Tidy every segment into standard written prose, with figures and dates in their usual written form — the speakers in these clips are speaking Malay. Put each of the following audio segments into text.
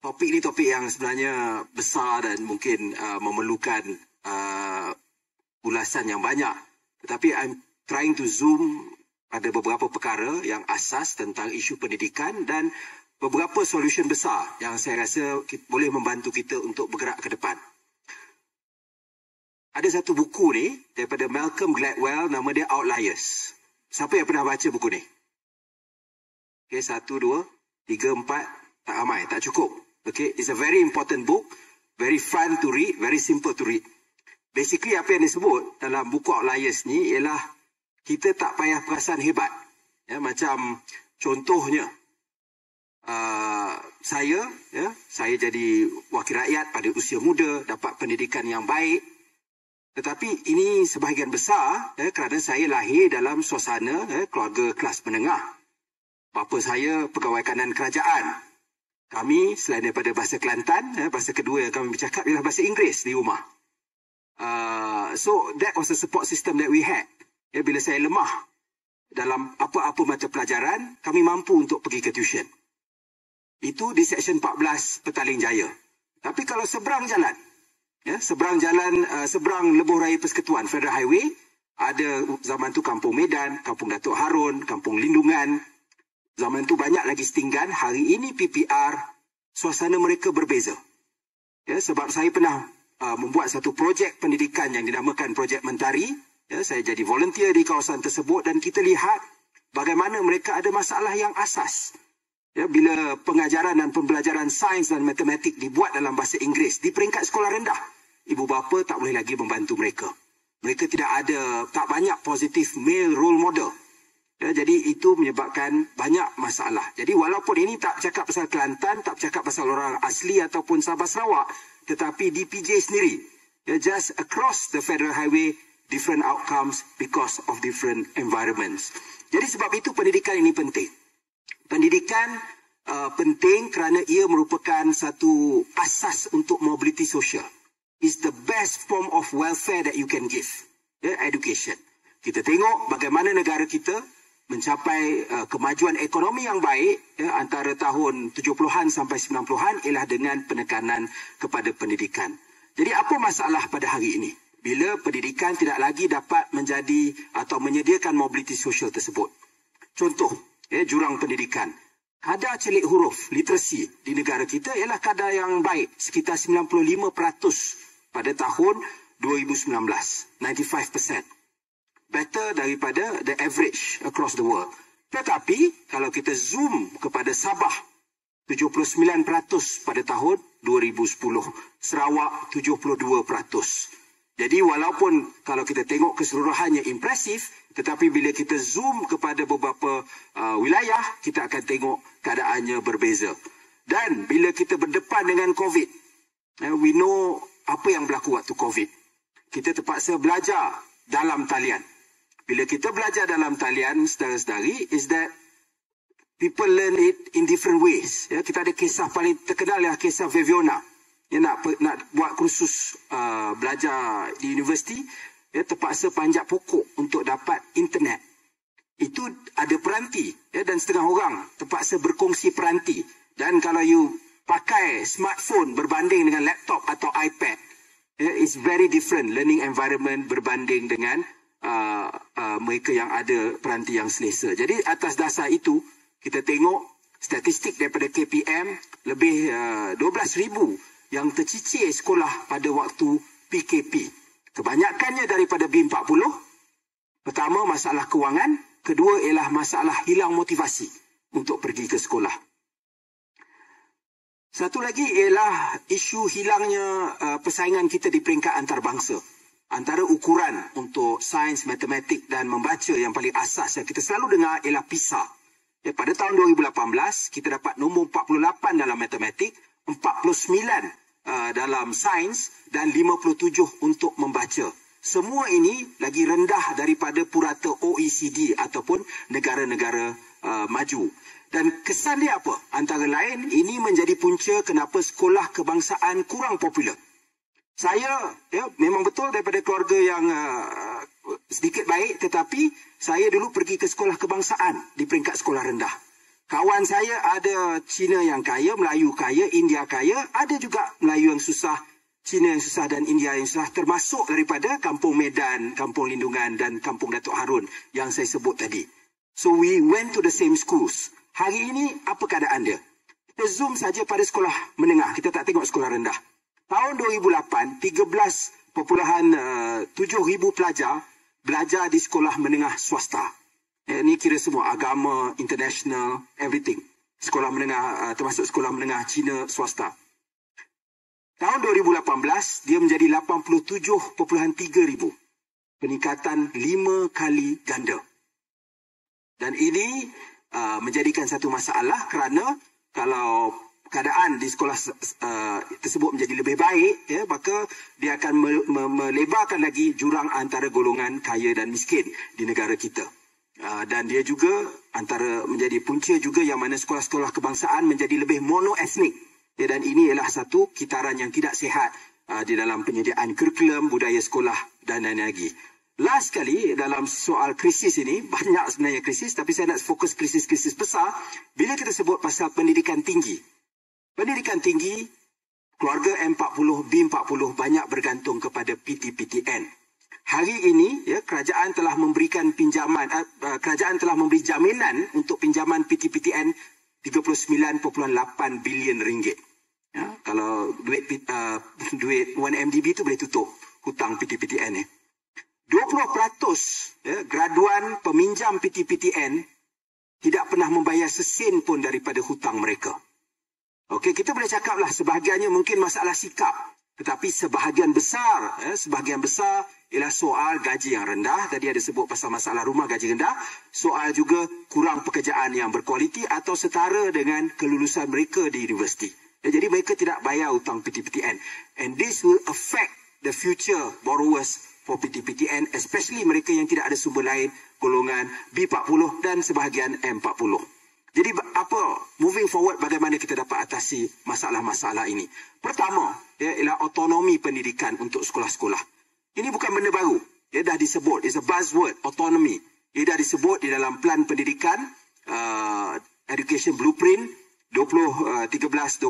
topik ni topik yang sebenarnya besar dan mungkin memerlukan ulasan yang banyak. Tetapi I'm trying to zoom pada beberapa perkara yang asas tentang isu pendidikan dan beberapa solution besar yang saya rasa boleh membantu kita untuk bergerak ke depan. Ada satu buku ni daripada Malcolm Gladwell, nama dia Outliers. Siapa yang pernah baca buku ni? Okay, 1, 2, 3, 4, tak ramai, tak cukup. Okay, it's a very important book, very fun to read, very simple to read. Basically apa yang disebut dalam buku Outliers ni ialah kita tak payah perasan hebat. Ya, macam contohnya, saya jadi wakil rakyat pada usia muda, dapat pendidikan yang baik. Tetapi ini sebahagian besar kerana saya lahir dalam suasana keluarga kelas menengah. Bapa saya pegawai kanan kerajaan. Kami selain daripada bahasa Kelantan, bahasa kedua yang kami bercakap ialah bahasa Inggeris di rumah. So that was the support system that we had. Bila saya lemah dalam apa-apa mata pelajaran, kami mampu untuk pergi ke tuition. Itu di Seksyen 14 Petaling Jaya. Tapi kalau seberang jalan, seberang Lebuh Raya Persekutuan Federal Highway, ada zaman tu Kampung Medan, Kampung Datuk Harun, Kampung Lindungan. Zaman tu banyak lagi setinggan. Hari ini PPR, suasana mereka berbeza. Ya, sebab saya pernah membuat satu projek pendidikan yang dinamakan Projek Mentari. Ya, saya jadi volunteer di kawasan tersebut dan kita lihat bagaimana mereka ada masalah yang asas. Ya, bila pengajaran dan pembelajaran sains dan matematik dibuat dalam bahasa Inggeris di peringkat sekolah rendah, ibu bapa tak boleh lagi membantu mereka. Mereka tak banyak positif male role model. Ya, jadi itu menyebabkan banyak masalah. Jadi walaupun ini tak cakap pasal Kelantan, tak cakap pasal orang asli ataupun Sabah Sarawak, tetapi di PJ sendiri, ya, just across the Federal Highway, different outcomes because of different environments. Jadi sebab itu pendidikan ini penting. Pendidikan penting kerana ia merupakan satu asas untuk mobility sosial. It's the best form of welfare that you can give. Education. Kita tengok bagaimana negara kita mencapai kemajuan ekonomi yang baik antara tahun 70-an sampai 90-an ialah dengan penekanan kepada pendidikan. Jadi apa masalah pada hari ini? Bila pendidikan tidak lagi dapat menjadi atau menyediakan mobility sosial tersebut. Contoh, jurang pendidikan. Kadar celik huruf, literasi di negara kita ialah kadar yang baik, sekitar 95% pada tahun 2019. 95%. Better daripada the average across the world. Tetapi, kalau kita zoom kepada Sabah, 79% pada tahun 2010. Sarawak, 72%. Jadi walaupun kalau kita tengok keseluruhannya impresif, tetapi bila kita zoom kepada beberapa wilayah, kita akan tengok keadaannya berbeza. Dan bila kita berdepan dengan COVID, we know apa yang berlaku waktu COVID. Kita terpaksa belajar dalam talian. Bila kita belajar dalam talian, saudara-saudari, is that people learn it in different ways. Ya, kita ada kisah paling terkenal ya, kisah Viviana. Dia nak buat kursus belajar di universiti, dia terpaksa panjat pokok untuk dapat internet. Itu ada peranti, ya, dan setengah orang terpaksa berkongsi peranti. Dan kalau you pakai smartphone berbanding dengan laptop atau iPad, it's very different learning environment berbanding dengan mereka yang ada peranti yang selesa. Jadi atas dasar itu, kita tengok statistik daripada KPM, lebih 12,000 yang tercicir sekolah pada waktu PKP. Kebanyakannya daripada B40. Pertama, masalah kewangan. Kedua ialah masalah hilang motivasi untuk pergi ke sekolah. Satu lagi ialah isu hilangnya persaingan kita di peringkat antarabangsa. Antara ukuran untuk sains, matematik dan membaca yang paling asas yang kita selalu dengar ialah PISA. Ya, pada tahun 2018, kita dapat nombor 48 dalam matematik, 49 dalam sains dan 57 untuk membaca. Semua ini lagi rendah daripada purata OECD ataupun negara-negara maju. Dan kesan dia apa? Antara lain, ini menjadi punca kenapa sekolah kebangsaan kurang popular. Saya memang betul daripada keluarga yang sedikit baik, tetapi saya dulu pergi ke sekolah kebangsaan di peringkat sekolah rendah. Kawan saya ada Cina yang kaya, Melayu kaya, India kaya, ada juga Melayu yang susah, Cina yang susah dan India yang susah, termasuk daripada Kampung Medan, Kampung Lindungan dan Kampung Datuk Harun yang saya sebut tadi. So we went to the same schools. Hari ini apa keadaan dia? Kita zoom saja pada sekolah menengah, kita tak tengok sekolah rendah. Tahun 2008, 13.7,000 pelajar belajar di sekolah menengah swasta. Ini kira semua agama, international, everything. Sekolah menengah, termasuk sekolah menengah Cina swasta. Tahun 2018, dia menjadi 87.3,000. Peningkatan 5 kali ganda. Dan ini menjadikan satu masalah kerana kalau keadaan di sekolah tersebut menjadi lebih baik, ya, maka dia akan melebarkan lagi jurang antara golongan kaya dan miskin di negara kita. Dan dia juga antara menjadi punca juga yang mana sekolah-sekolah kebangsaan menjadi lebih monoetnik. Ya, dan ini ialah satu kitaran yang tidak sihat di dalam penyediaan kurikulum, budaya sekolah dan lain-lain lagi. Last sekali dalam soal krisis ini, banyak sebenarnya krisis, tapi saya nak fokus krisis-krisis besar bila kita sebut pasal pendidikan tinggi. Pendidikan tinggi, keluarga M40, B40 banyak bergantung kepada PT-PTN. Hari ini, ya, kerajaan telah memberikan pinjaman, kerajaan telah memberi jaminan untuk pinjaman PT-PTN 39.8 bilion ringgit. Ya, kalau duit 1MDB itu boleh tutup hutang PT-PTN ni. 20% ya, graduan peminjam PT-PTN tidak pernah membayar sesen pun daripada hutang mereka. Okey, kita boleh cakaplah sebahagiannya mungkin masalah sikap, tetapi sebahagian besar ialah soal gaji yang rendah. Tadi ada sebut pasal masalah rumah gaji rendah. Soal juga kurang pekerjaan yang berkualiti atau setara dengan kelulusan mereka di universiti. Ya, jadi mereka tidak bayar hutang PT-PTN. And this will affect the future borrowers for PT-PTN, especially mereka yang tidak ada sumber lain, golongan B40 dan sebahagian M40. Jadi apa, moving forward, bagaimana kita dapat atasi masalah-masalah ini? Pertama, ya, ialah autonomi pendidikan untuk sekolah-sekolah. Ini bukan benda baru. Ia dah disebut, it's a buzzword, autonomy. Ia dah disebut di dalam Pelan Pendidikan Education Blueprint 2013-2025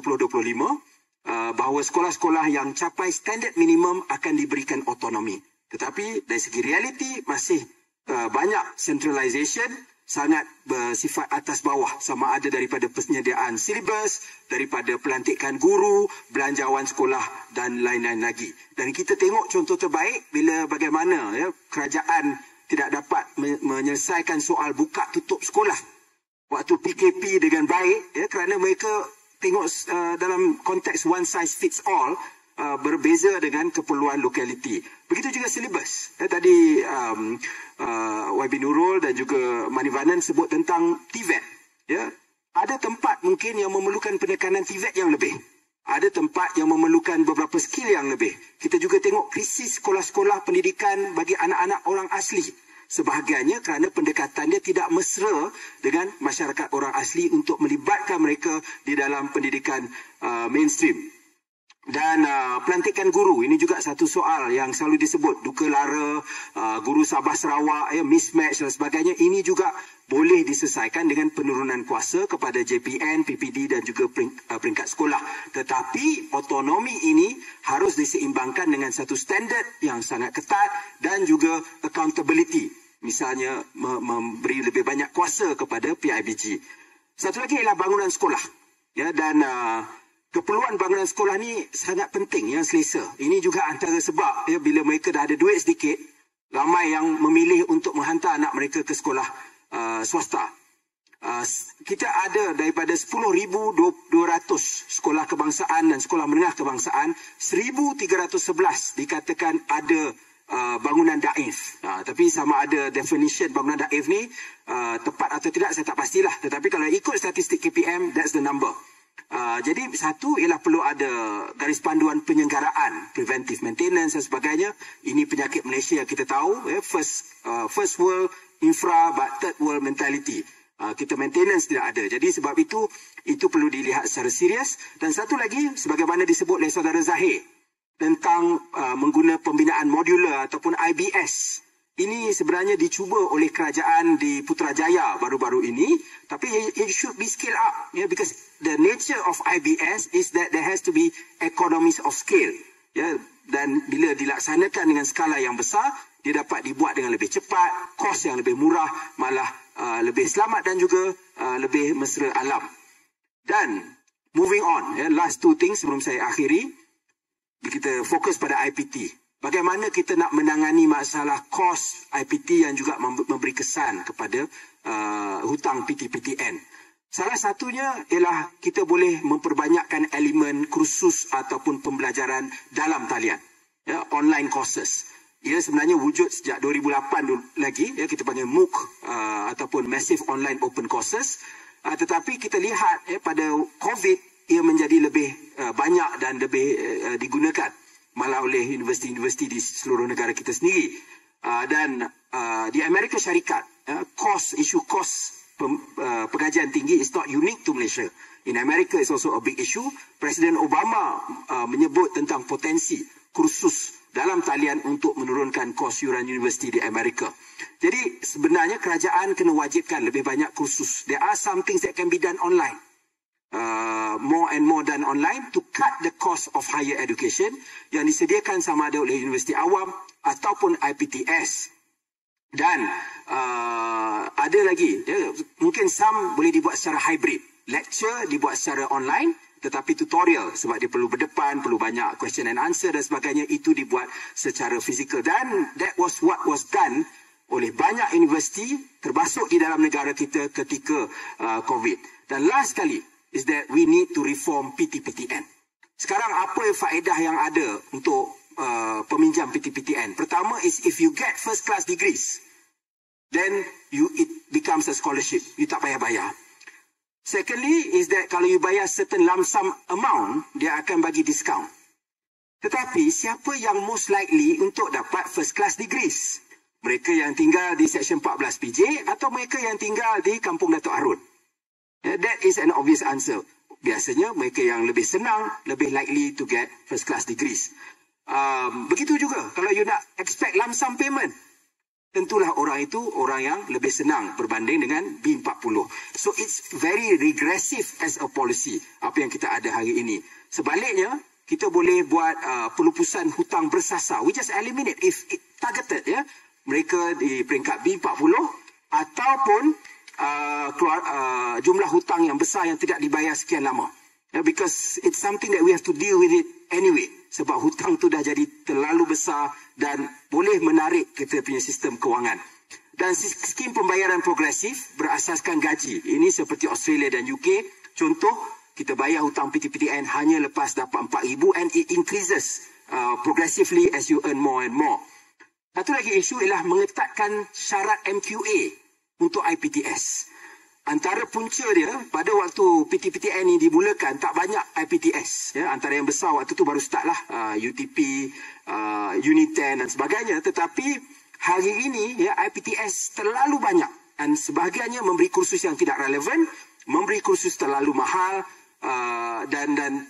bahawa sekolah-sekolah yang capai standard minimum akan diberikan autonomi. Tetapi dari segi realiti masih banyak centralisation, sangat bersifat atas bawah, sama ada daripada penyediaan silibus, daripada pelantikan guru, belanjawan sekolah dan lain-lain lagi. Dan kita tengok contoh terbaik bila bagaimana, ya, kerajaan tidak dapat menyelesaikan soal buka tutup sekolah waktu PKP dengan baik, ya, kerana mereka tengok dalam konteks one size fits all, berbeza dengan keperluan lokaliti. Begitu juga silibus. Tadi YB Nurul dan juga Manivanan sebut tentang TVET. Ya, ada tempat mungkin yang memerlukan penekanan TVET yang lebih. Ada tempat yang memerlukan beberapa skill yang lebih. Kita juga tengok krisis sekolah-sekolah pendidikan bagi anak-anak orang asli. Sebahagiannya kerana pendekatan dia tidak mesra dengan masyarakat orang asli untuk melibatkan mereka di dalam pendidikan mainstream. Dan pelantikan guru, ini juga satu soal yang selalu disebut. Duka lara, guru Sabah Sarawak, ya, mismatch dan sebagainya. Ini juga boleh diselesaikan dengan penurunan kuasa kepada JPN, PPD dan juga peringkat sekolah. Tetapi autonomi ini harus diseimbangkan dengan satu standard yang sangat ketat dan juga accountability. Misalnya memberi lebih banyak kuasa kepada PIBG. Satu lagi ialah bangunan sekolah. Ya, dan keperluan bangunan sekolah ni sangat penting, yang selesa. Ini juga antara sebab, ya, bila mereka dah ada duit sedikit, ramai yang memilih untuk menghantar anak mereka ke sekolah swasta. Kita ada daripada 10,200 sekolah kebangsaan dan sekolah menengah kebangsaan, 1,311 dikatakan ada bangunan daif. Tapi sama ada definition bangunan daif ni tepat atau tidak, saya tak pastilah. Tetapi kalau ikut statistik KPM, that's the number. Jadi satu ialah perlu ada garis panduan penyelenggaraan, preventive maintenance dan sebagainya. Ini penyakit Malaysia kita tahu, ya, first world infra but third world mentality. Kita maintenance tidak ada. Jadi sebab itu perlu dilihat secara serius. Dan satu lagi, sebagaimana disebut oleh saudara Zahir tentang mengguna pembinaan modular ataupun IBS. ini sebenarnya dicuba oleh kerajaan di Putrajaya baru-baru ini, tapi it should be scale up, because the nature of IBS is that there has to be economies of scale, dan bila dilaksanakan dengan skala yang besar, dia dapat dibuat dengan lebih cepat, kos yang lebih murah, malah lebih selamat dan juga lebih mesra alam. Dan moving on, last two things sebelum saya akhiri, kita fokus pada IPT. Bagaimana kita nak menangani masalah kos IPT yang juga memberi kesan kepada hutang PT-PTN. Salah satunya ialah kita boleh memperbanyakkan elemen kursus ataupun pembelajaran dalam talian. Online courses. Ia sebenarnya wujud sejak 2008 lagi, kita panggil MOOC ataupun Massive Online Open Courses. Tetapi kita lihat pada COVID, ia menjadi lebih banyak dan lebih digunakan malah oleh universiti-universiti di seluruh negara kita sendiri. Dan di Amerika Syarikat, isu kos pengajian tinggi is not unique to Malaysia. In America is also a big issue. Presiden Obama menyebut tentang potensi kursus dalam talian untuk menurunkan kos yuran universiti di Amerika. Jadi sebenarnya kerajaan kena wajibkan lebih banyak kursus. There are some things that can be done online. More and more done online to cut the cost of higher education yang disediakan sama ada oleh universiti awam ataupun IPTS. Dan ada lagi, mungkin some boleh dibuat secara hybrid. Lecture dibuat secara online, tetapi tutorial sebab dia perlu berdepan, perlu banyak question and answer dan sebagainya, itu dibuat secara fizikal. Dan that was what was done oleh banyak universiti termasuk di dalam negara kita ketika COVID. Dan last kali is that we need to reform PT-PTN. Sekarang apa faedah yang ada untuk peminjam PT-PTN? Pertama is if you get first class degrees, then it becomes a scholarship. You tak payah bayar. Secondly is that kalau you bayar certain lump sum amount, dia akan bagi discount. Tetapi siapa yang most likely untuk dapat first class degrees? Mereka yang tinggal di Seksyen 14 PJ atau mereka yang tinggal di Kampung Datuk Harun? That is an obvious answer. Biasanya mereka yang lebih senang, lebih likely to get first class degrees. Begitu juga kalau you nak expect lump sum payment, tentulah orang itu orang yang lebih senang berbanding dengan B40. So it's very regressive as a policy, apa yang kita ada hari ini. Sebaliknya, kita boleh buat pelupusan hutang bersasar. We just eliminate if it targeted, mereka di peringkat B40 ataupun jumlah hutang yang besar yang tidak dibayar sekian lama. Because it's something that we have to deal with it anyway. Sebab hutang tu dah jadi terlalu besar dan boleh menarik kita punya sistem kewangan. Dan skim pembayaran progresif berasaskan gaji. Ini seperti Australia dan UK. Contoh, kita bayar hutang PT-PTN hanya lepas dapat 4,000 and it increases progressively as you earn more and more. Satu lagi isu ialah mengetatkan syarat MQA untuk IPTS. Antara punca dia, pada waktu PT-PTN ini dimulakan, tak banyak IPTS. Antara yang besar waktu tu baru start lah, UTP, Uniten dan sebagainya. Tetapi hari ini IPTS terlalu banyak. Dan sebahagiannya memberi kursus yang tidak relevan, memberi kursus terlalu mahal dan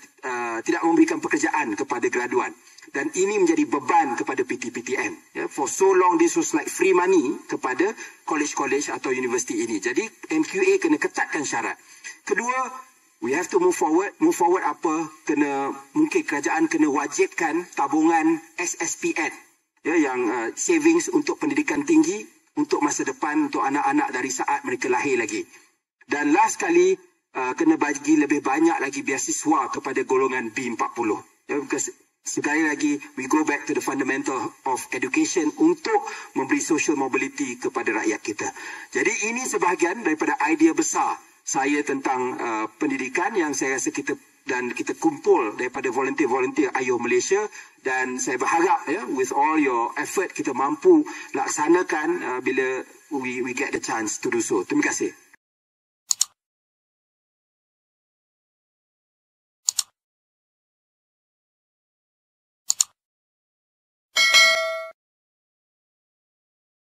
tidak memberikan pekerjaan kepada graduan. Dan ini menjadi beban kepada PT-PTN. For so long this was like free money kepada college-college atau universiti ini. Jadi MQA kena ketatkan syarat. Kedua, we have to move forward. Move forward apa? Mungkin kerajaan kena wajibkan tabungan SSPN. Yang savings untuk pendidikan tinggi, untuk masa depan, untuk anak-anak dari saat mereka lahir lagi. Dan last kali, kena bagi lebih banyak lagi beasiswa kepada golongan B40. Because sekali lagi, we go back to the fundamental of education untuk memberi social mobility kepada rakyat kita. Jadi ini sebahagian daripada idea besar saya tentang pendidikan yang saya rasa kita kumpul daripada volunteer-volunteer Ayuh Malaysia, dan saya berharap with all your effort kita mampu laksanakan bila we get the chance to do so. Terima kasih.